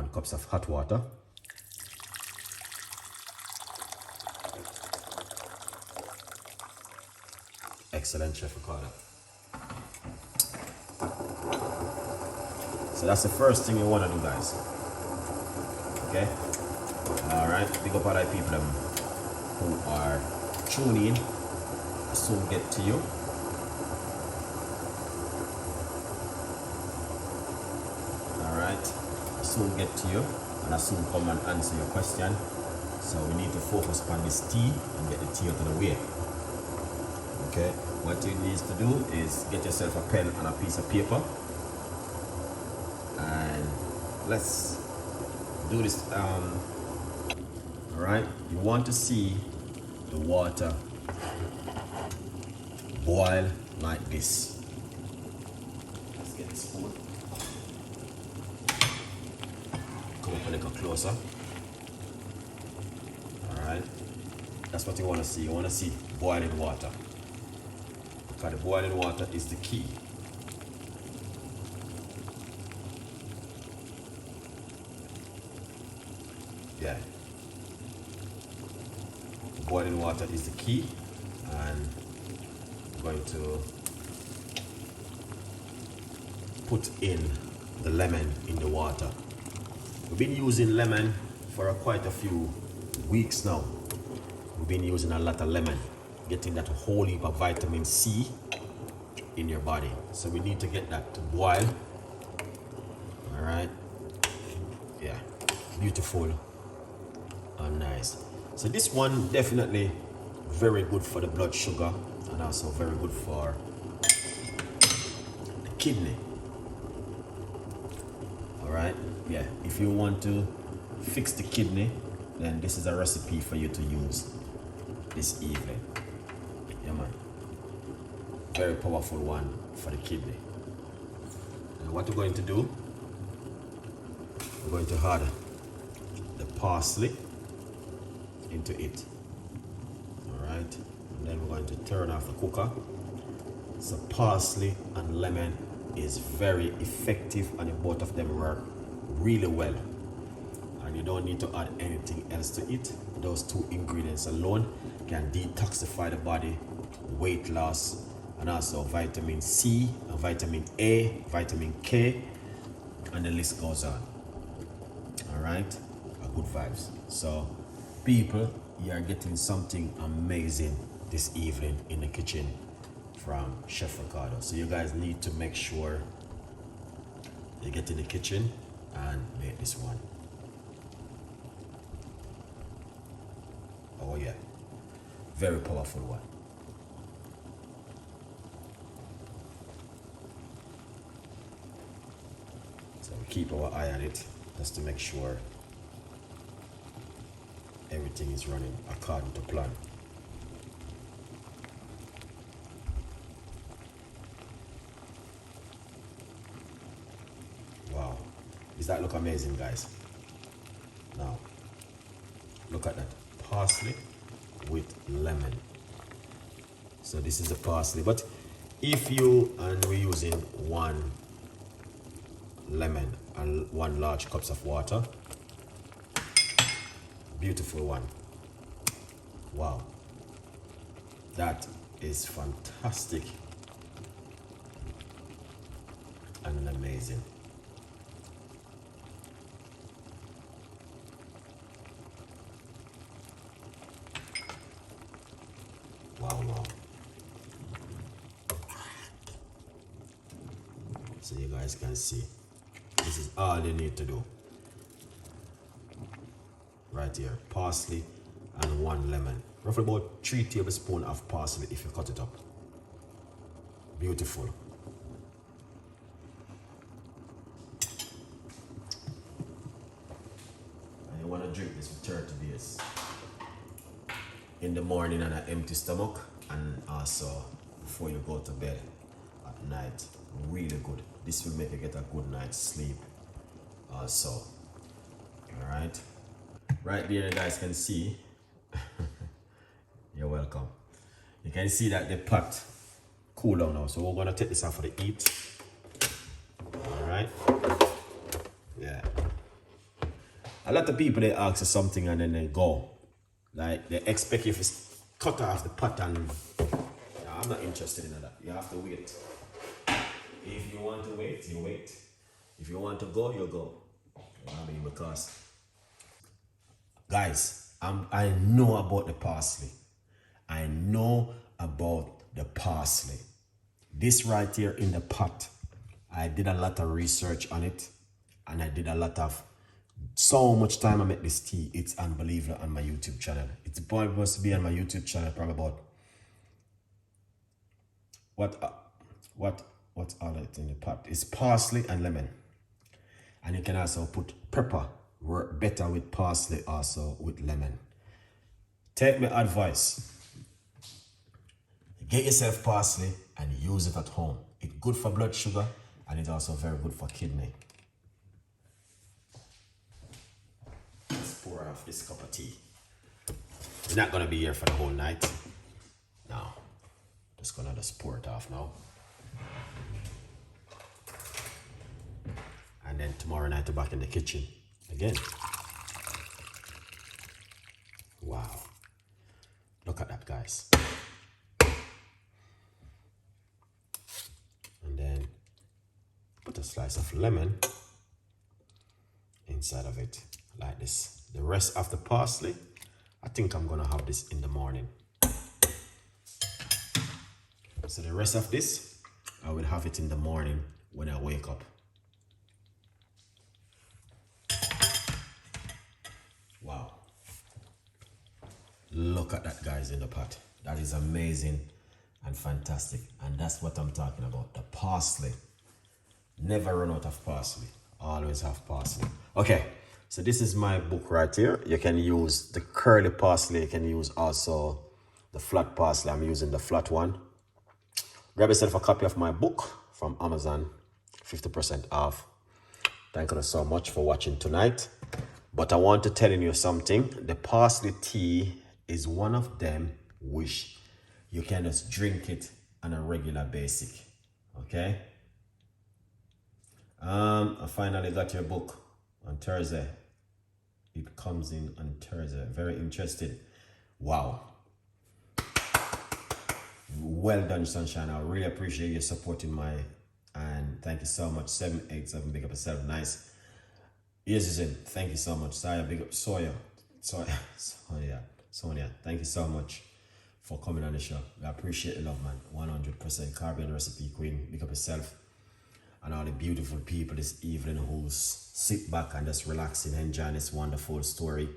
1 cup of hot water. Excellent, Chef Ricardo. So that's the first thing you want to do, guys. Okay? Alright, big up all the people who are tuning in. I soon get to you. Alright, I soon get to you and I soon come and answer your question. So we need to focus on this tea and get the tea out of the way. Okay, what you need to do is get yourself a pen and a piece of paper. And let's do this. Alright, you want to see the water boil like this. Let's get the spoon. Come up a little closer. Alright, that's what you want to see. You want to see boiling water. Because the boiling water is the key. Yeah. Boiling water is the key, and I'm going to put in the lemon in the water. We've been using lemon for quite a few weeks now. We've been using a lot of lemon, getting that whole heap of vitamin C in your body. So we need to get that to boil. All right. Yeah, beautiful and nice. So this one definitely very good for the blood sugar and also very good for the kidney. All right. Yeah, if you want to fix the kidney, then this is a recipe for you to use this evening. Yeah, man. Very powerful one for the kidney. And what we're going to do, we're going to add the parsley into it. All right. And then we're going to turn off the cooker. So parsley and lemon is very effective, and both of them work really well. And you don't need to add anything else to it. Those two ingredients alone can detoxify the body, weight loss, and also vitamin C, and vitamin A, vitamin K, and the list goes on. All right, good vibes. So people, you are getting something amazing this evening in the kitchen from Chef Ricardo. So you guys need to make sure you get in the kitchen and make this one. Oh yeah, very powerful one. So we keep our eye on it just to make sure everything is running according to plan. Wow, does that look amazing, guys? Now, look at that parsley with lemon. So this is the parsley, but if you, and we're using 1 lemon and 1 large cups of water. Beautiful one. Wow, that is fantastic and amazing. Wow, wow. So you guys can see, this is all you need to do. Right here, parsley and 1 lemon. Roughly about 3 tablespoons of parsley if you cut it up. Beautiful. And you want to drink this for 30 days. In the morning on an empty stomach, and also before you go to bed at night. Really good. This will make you get a good night's sleep also. Alright. Right there you guys can see. You're welcome. You can see that the pot cool down now. So we're gonna take this off for the heat. Alright. Yeah. A lot of people, they ask you something and then they go. Like, they expect you to cut off the pot and... No, I'm not interested in that. You have to wait. If you want to wait, you wait. If you want to go, you go. I mean, because... Guys, I know about the parsley. I know about the parsley. This right here in the pot, I did a lot of research on it. And I did a lot of... So much time I make this tea. It's unbelievable on my YouTube channel. It's supposed to be on my YouTube channel probably about... What's all it in the pot? It's parsley and lemon. And you can also put pepper. Work better with parsley, also with lemon. Take my advice. Get yourself parsley and use it at home. It's good for blood sugar and it's also very good for kidney. Let's pour off this cup of tea. You're not gonna be here for the whole night. No. Just gonna pour it off now. And then tomorrow night we're back in the kitchen again. Wow. Look at that, guys. And then put a slice of lemon inside of it like this. The rest of the parsley, I think I'm gonna have this in the morning. So the rest of this, I will have it in the morning when I wake up. Wow. Look at that, guys, in the pot. That is amazing and fantastic. And that's what I'm talking about, the parsley. Never run out of parsley. Always have parsley. Okay, so this is my book right here. You can use the curly parsley. You can use also the flat parsley. I'm using the flat one. Grab yourself a copy of my book from Amazon, 50% off. Thank you so much for watching tonight. But I want to tell you something. The parsley tea is one of them which you can just drink it on a regular basis. Okay? I finally got your book on Thursday. It comes in on Thursday. Very interested. Wow. Well done, Sunshine. I really appreciate you supporting my... And thank you so much. 787, big up yourself. Nice. Yes, thank you so much. Saya, big up. Sonia, thank you so much for coming on the show. I appreciate the love, man. 100%. Caribbean Recipe Queen, big up yourself. And all the beautiful people this evening who sit back and just relaxing, enjoying this wonderful story.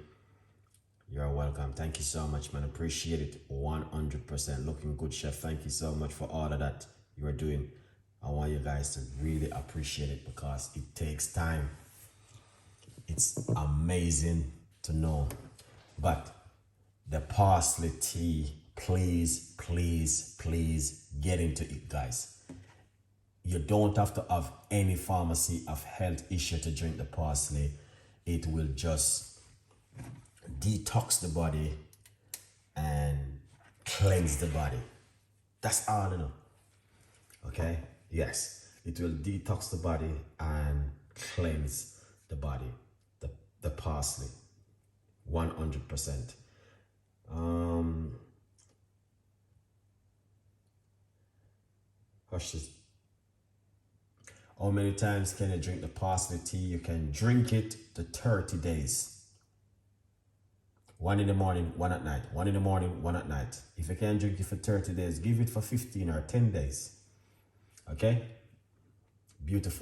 You're welcome. Thank you so much, man. Appreciate it 100%. Looking good, Chef. Thank you so much for all of that you are doing. I want you guys to really appreciate it because it takes time. It's amazing to know. But the parsley tea, please, please, please get into it, guys. You don't have to have any pharmacy of health issue to drink the parsley. It will just detox the body and cleanse the body. That's all I know. Okay? Yes. It will detox the body and cleanse the body. The parsley. 100%. How many times can you drink the parsley tea? You can drink it to 30 days. 1 in the morning, 1 at night. 1 in the morning, 1 at night. If you can't drink it for 30 days, give it for 15 or 10 days. Okay? Beautiful.